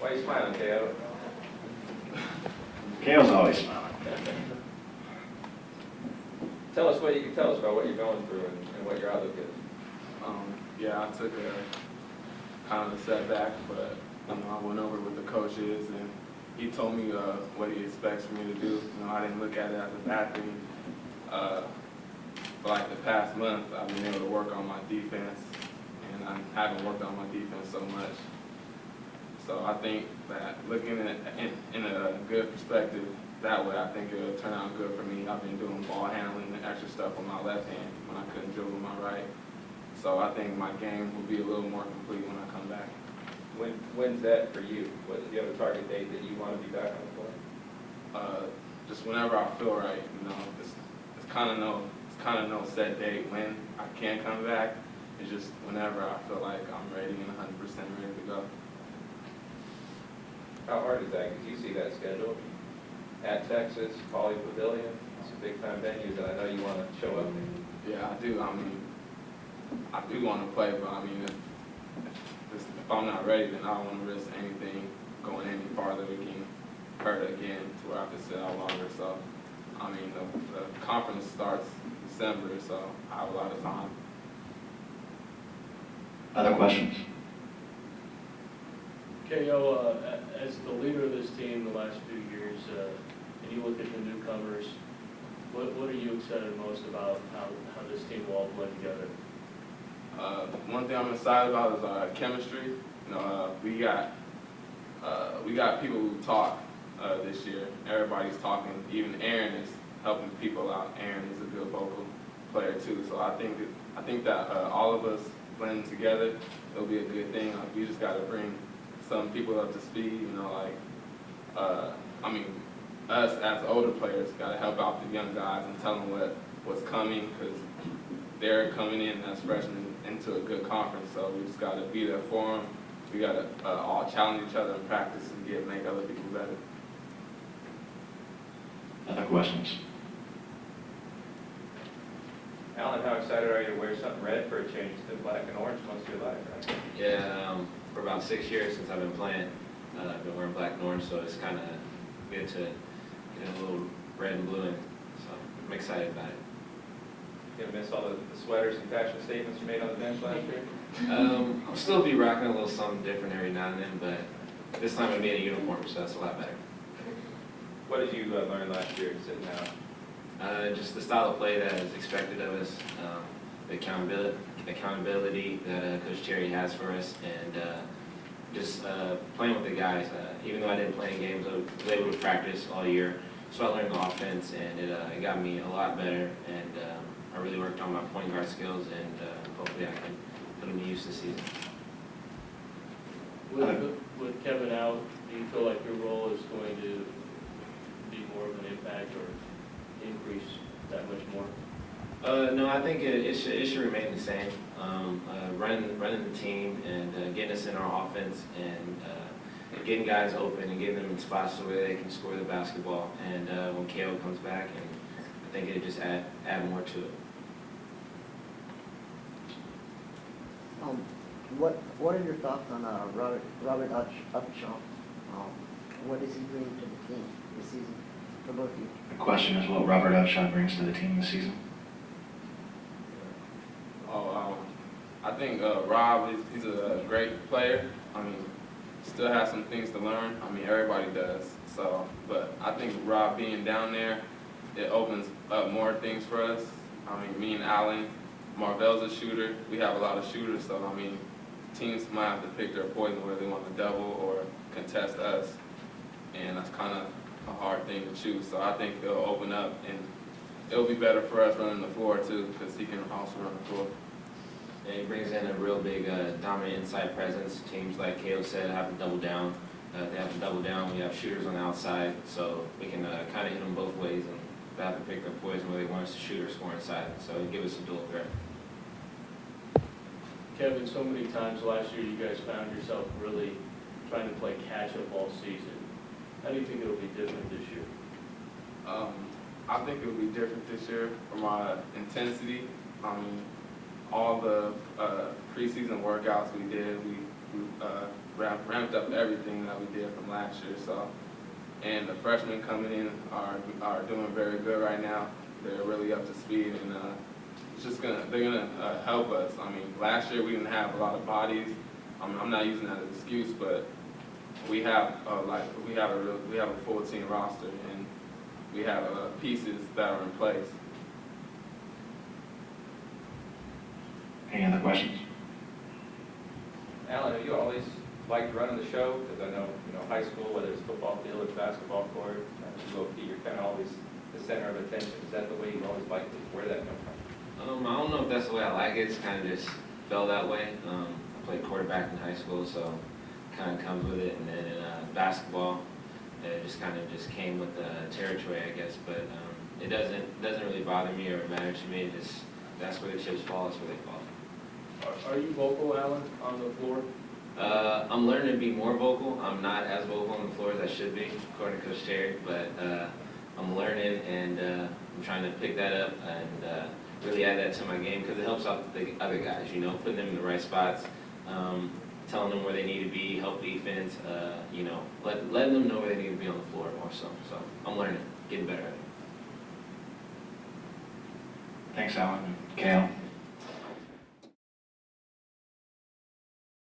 Why are you smiling, Ko? Kale's always smiling. Tell us what you can tell us about what you're going through and what your outlook is. Yeah, I took a kind of a setback, but I went over with the coaches, and he told me what he expects for me to do. I didn't look at it as a bad thing. For like the past month, I've been able to work on my defense, and I haven't worked on my defense so much. So I think that looking at it in a good perspective, that way I think it'll turn out good for me. I've been doing ball handling and extra stuff with my left hand when I couldn't dribble with my right. So I think my game will be a little more complete when I come back. When's that for you? Do you have a target date that you want to be back on the court? Just whenever I feel right, it's kind of no set date when I can come back. It's just whenever I feel like I'm ready and 100% ready to go. How hard is that? Because you see that schedule at Texas, Poly Pavilion. It's a big-time venue that I know you want to show up in. Yeah, I do. I do want to play, but if I'm not ready, then I don't want to risk anything going any farther again, hurt again, to where I have to sit out longer. So, the conference starts December, so I have a lot of time. Other questions? KO, as the leader of this team the last few years, and you look at the newcomers, what are you excited most about how this team will all blend together? One thing I'm excited about is our chemistry. We got people who talk this year. Everybody's talking. Even Aaron is helping people out. Aaron is a good vocal player too. So I think that all of us blending together, it'll be a good thing. We just got to bring some people up to speed. Us as older players got to help out the young guys and tell them what's coming, because they're coming in as freshmen into a good conference. So we just got to be there for them. We got to all challenge each other in practice and make other people better. Other questions? Alan, how excited are you to wear something red for a change to black and orange most of your life, right? Yeah, for about 6 years since I've been playing, I've been wearing black and orange, so it's kind of good to get a little red and blue in. So I'm excited about it. You gonna miss all the sweaters and fashion statements you made on the bench last year? I'll still be rocking a little something different every now and then, but this time I'm in a uniform, so that's a lot better. What did you learn last year sitting out? Just the style of play that is expected of us, the accountability that Coach Cherry has for us, and just playing with the guys. Even though I didn't play in games, I was able to practice all year, so I learned the offense, and it got me a lot better, and I really worked on my point guard skills, and hopefully I can put them to use this season. With Kevin out, do you feel like your role is going to be more of an impact or increase that much more? No, I think it should remain the same. Running the team and getting us in our offense and getting guys open and getting them in spots so where they can score the basketball. And when KO comes back, and I think it just add more to it. What are your thoughts on Robert Upshaw? What does he bring to the team this season for both of you? The question is what Robert Upshaw brings to the team this season. I think Rob, he's a great player. Still has some things to learn. Everybody does. So, but I think Rob being down there, it opens up more things for us. Me and Allen, Marvell's a shooter. We have a lot of shooters, so teams might have to pick their poison whether they want to double or contest us, and that's kind of a hard thing to choose. So I think it'll open up, and it'll be better for us running the floor too, because he can also run the floor. And he brings in a real big dominant inside presence. Teams, like KO said, have to double down. They have to double down. We have shooters on the outside, so we can kind of hit them both ways, and they have to pick their poison whether they want us to shoot or score inside. So it gives us a dual threat. Kevin, so many times last year you guys found yourself really trying to play catch-up all season. How do you think it'll be different this year? I think it'll be different this year from our intensity. All the preseason workouts we did, we ramped up everything that we did from last year. So, and the freshmen coming in are doing very good right now. They're really up to speed, and they're gonna help us. I mean, last year we didn't have a lot of bodies. I'm not using that as an excuse, but we have a full team roster, and we have pieces that are in place. Any other questions? Alan, have you always liked running the show? Because I know, high school, whether it's football field or basketball court, low-key, you're kind of always the center of attention. Is that the way you always liked it? Where did that come from? I don't know if that's the way I like it. It's kind of just fell that way. I played quarterback in high school, so kind of comes with it. And then in basketball, it just kind of just came with the territory, I guess. But it doesn't really bother me or matter to me. Just that's where the chips fall. That's where they fall. Are you vocal, Alan, on the floor? I'm learning to be more vocal. I'm not as vocal on the floor as I should be, according to Coach Terry. But I'm learning, and I'm trying to pick that up and really add that to my game because it helps out the other guys. Putting them in the right spots, telling them where they need to be, help defense. Letting them know where they need to be on the floor more so. So I'm learning, getting better at it. Thanks, Alan. Kale?